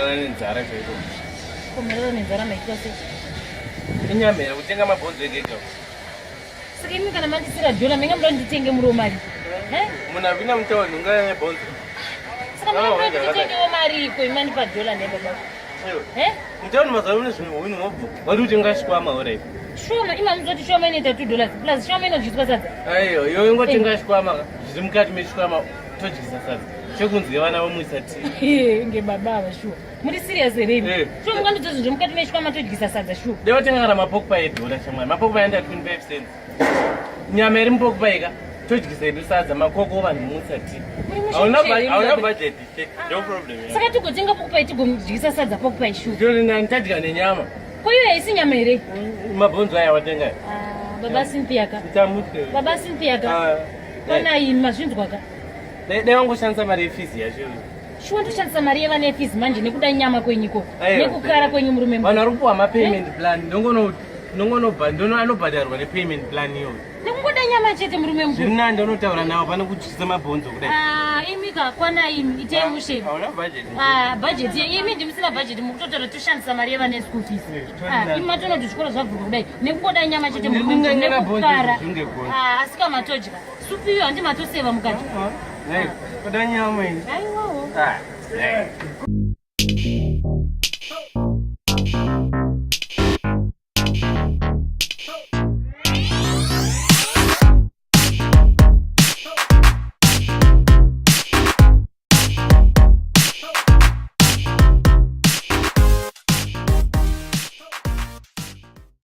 nenzara zvaito. Komerero nenzara maitwa sei? Inyamera kutenga mabhonzo egega. Saka imi kana mandisira dola menga muda nditenge muri mari. Munhu apinda mutaoni ungaya bhonzo. Saka muda nditengewo mari iko imani pa dola ne baba. Mutaoni mazaro nezvinhu wini ngobvu. Wari utenga shikwama alright. Shoma imani zoti shoma inoita $2 plus shoma inodyiswa sadza. Aiyo, iwe ingotenga shikwama zviri mukati meshikwama todyisa sadza. Chekunzi vana vamwisa tii. Ngebaba vashuwa. Muri serious here? Shuwa mungandoti zviri mukati meshikwama todyisa sadza shuwa. Devo tenga kana mapokupai edola shamwari. Mapokupai anda 25 cents. Nyama iri mupokupai ka todyisa edu sadza makoko vanhu mumwisa tii. Hauna budget. No problem. Saka tigotenga pokupai tigodyisa sadza pokupai shuwa. Ndiri nani tadya nenyama. Koiyo haisi nyama here? Mabhonzo aya watenga. Baba Cynthia ka. Tamutke. Baba Cynthia ka. Kana ima zvinzwa ka. Nevangoshandisa mari yefizi yacho. Shuwa ndoshandisa mari yevana yefizi manje nekuda nyama kwenyiko. Nekukara kwenyu murume. Vanhu vari kupuwa mapayment plan. Anobhadharwa nepayment plan iyoyo. Nekungoda nyama chete murume mukuru. Zviri nani ndinotaura navo pane kutyisa mabhonzo kudai. Imi ka kwana imi itei mushe. Hauna budget. Budget imi ndimusina budget mukutotora toshandisa mari yevana school fees. Imi matonoti zvikoro zvabvurwa kudai nekungoda nyama chete murume mukuru nekukara. Asi kama todya. Supu iyo handimatoseva mukati. Kuda nyama ini. Aiwawo.